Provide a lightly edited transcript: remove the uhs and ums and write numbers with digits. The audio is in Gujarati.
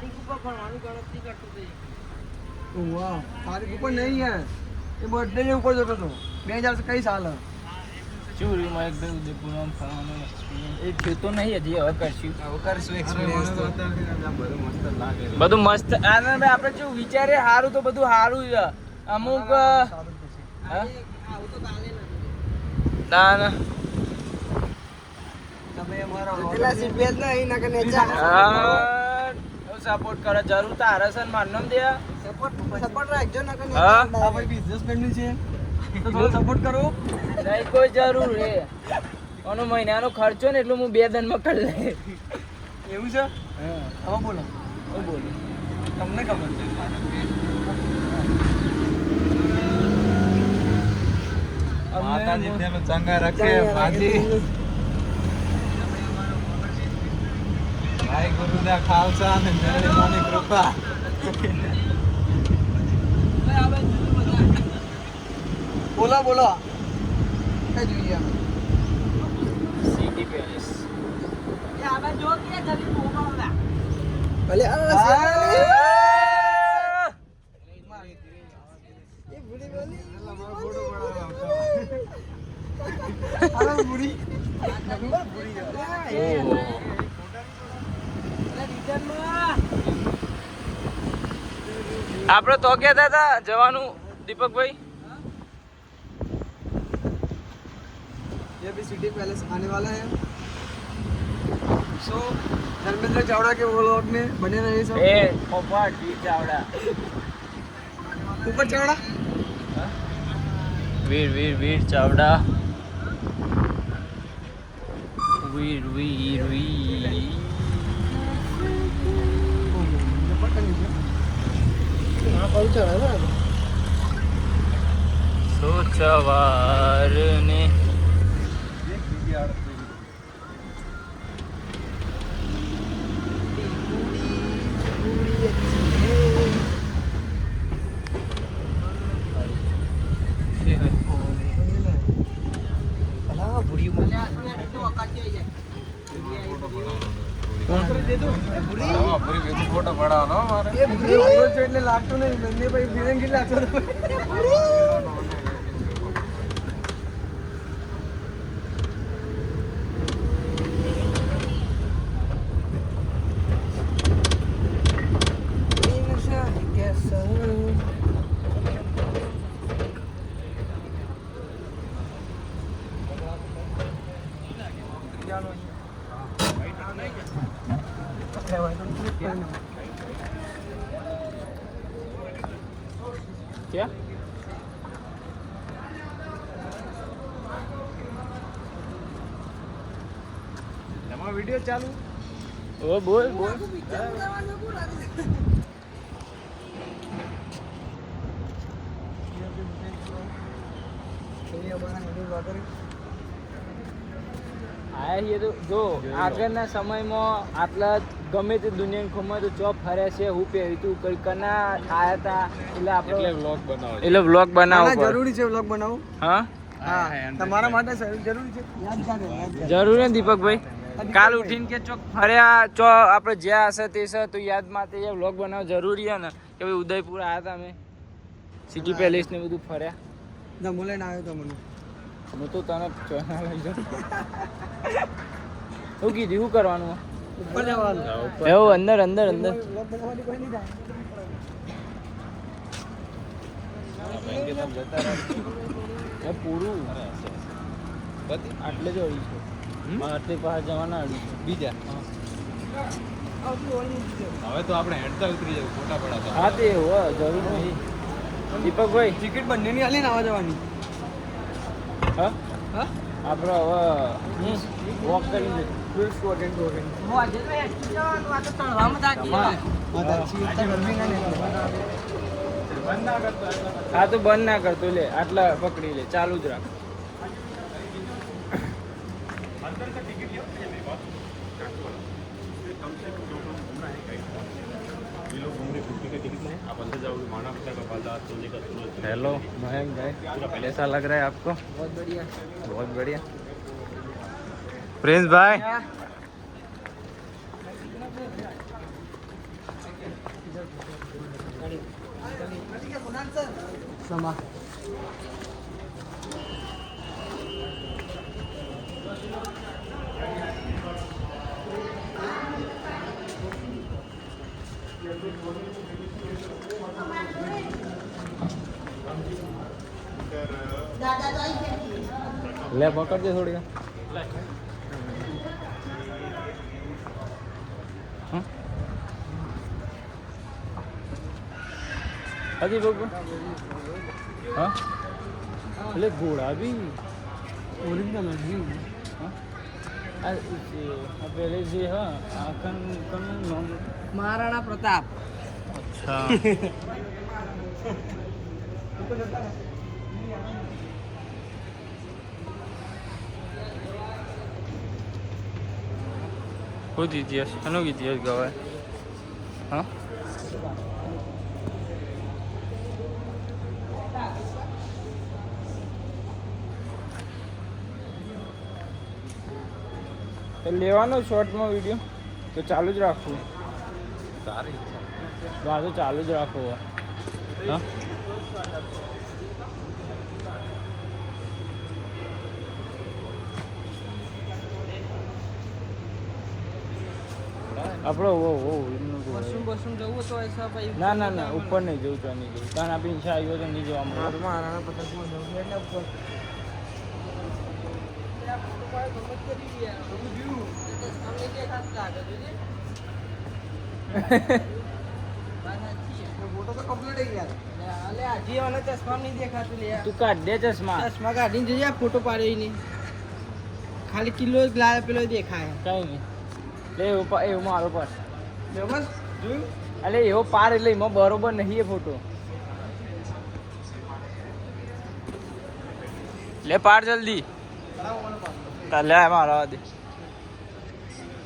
તારીખ ઉપર ભણવાનું ગણતરી કરતો હતો વાહ તારીખ ઉપર નહીં યાર એ બર્થડે ને ઉપર જતો હતો 2000 કઈ સાલ ચોરીમાં એક બે ઉદયપુરમાં ફરવાનું એ થયું તો નહીં હજી હવે કરશું એક્સપિરિયન્સ તો બધું મસ્ત આનંદ આપણે જો વિચારે સારું તો બધું સારું છે અમુક ના ના તમે અમારો કેટલા સીપીએસ ના અહીં ના કને સપોર્ટ કરે જરૂર તારે છે ને માનમ દે સપોર્ટ રાખજો ના કને હા ભાઈ બિઝનેસમેન ની છે તો થોડો સપોર્ટ કરો નહીં કોઈ જરૂર હે ઓનો મહિનાનો ખર્ચો ને એટલું હું 2 દનમાં કરી લે એવું છે હવે બોલો હું બોલું તમને ખબર છે માતાજી તેને ચંગા રાખે માજી ભાઈ ગુરુના ખાલસા અને જયની કૃપા બોલો બોલો કઈ જોઈએ સિટી પેલેસ એ આવા જો કે જલ્દી બોલાવલા ભલે એ બુડી બોલી મારો ફોટો પડાવવા હાલો બુડી આપણે તો કહેતા હતા જવાનું દીપકભાઈ ये भी सिटी पैलेस आने वाला है सो धर्मेंद्र चावड़ा के व्लॉग में बने रहिए सब ए पोपट वीर चावड़ा ऊपर चावड़ा वीर चावड़ा वीर सोचवार ने फोटो पड़ा ना हमारे એટલે લાગતો નહીં બંને ભાઈ ફિરંગી લાગતો क्या તમારો વિડિયો ચાલુ ओ बोल આયા તો જો આગળના સમયમાં આટલા ગમે તે દુનિયાની ખોમાં તો ચોપ ફરે છે હું પહેરી તું કઈ કના આયા તા એટલે આપણે વ્લોગ બનાવો જરૂરી છે વ્લોગ બનાવો હા હા તમારા માટે જરૂરી છે જરૂર ને દીપકભાઈ કાલ ઉઠીને કે ચોક ફર્યા ચો આપણે જ્યાં હશે તે છે તો યાદ માટે એ વ્લોગ બનાવવો જરૂરી છે ને કે ભાઈ ઉદયપુર આવ્યા હતા અમે સિટી પેલેસ ને બધું ફર્યા ના મોલે ના આવ્યો તો મને હું તો તને ચોના લઈ જાઉં શું કીધું શું કરવાનું ઉપર જવાનું એવું અંદર અંદર અંદર વ્લોગ બનાવવાની કોઈ નહીં થાય પૂરું આટલે જ અડી છે આટલે પાસે જવાના અડી છે બીજા હવે તો આપણે હેડતા ઉતરી જવું ફોટા પડાતા હા તે હો જરૂર નહીં દીપકભાઈ ટિકિટ બંનેની આલી ને આવવા જવાની હા હા આપણે હવે વોક કરી દે ફૂલ સ્ટુડન્ટ વગેરે હા તો બંધ ના કરતો લે આટલા પકડી લે ચાલુ જ રાખ हेलो मयंक भाई कैसा लग रहा है आपको बहुत बढ़िया बहुत बढ़िया प्रिंस भाई સમા લે પકડજે થોડી હજી બગુ હા એટલે ઘોડા બી ઓરિજિનલ નથી પેલે જે હા આખન નામ મહારાણા પ્રતાપ અચ્છા ખુદ ઇતિહાસ એનો ઇતિહાસ ગવાય હા લેવાનો શોર્ટમાં વિડીયો તો ચાલુ જ રાખવું સારી હા તો ચાલુ જ રાખો હા આપણો વોશરૂમ વોશરૂમ જવું તો ऐसा ભાઈ ના ના ના ઉપર નહીં જવું તો નહીં જવું કારણ આપણે ઈચ્છા આવ્યો તો નહીં જવા મળે મહારાણા પ્રતાપમાં જવું એટલે ઉપર ફોટો તો કમ્પ્લીટ થઈ ગયા અલે આજી વાળા ચશ્મા નહીં દેખાતું લે તું કાઢ દે ચશ્મા ચશ્મા કાઢીને જોઈએ આ ફોટો પાડ્યો નહીં ખાલી કિલો લાલ પેલો દેખાય કઈ નહીં લે એવું મારો પાર બસ જોયું અલે એવો પાર એટલે એમાં બરોબર નહીં એ ફોટો લે પાર જલ્દી લે મારા દે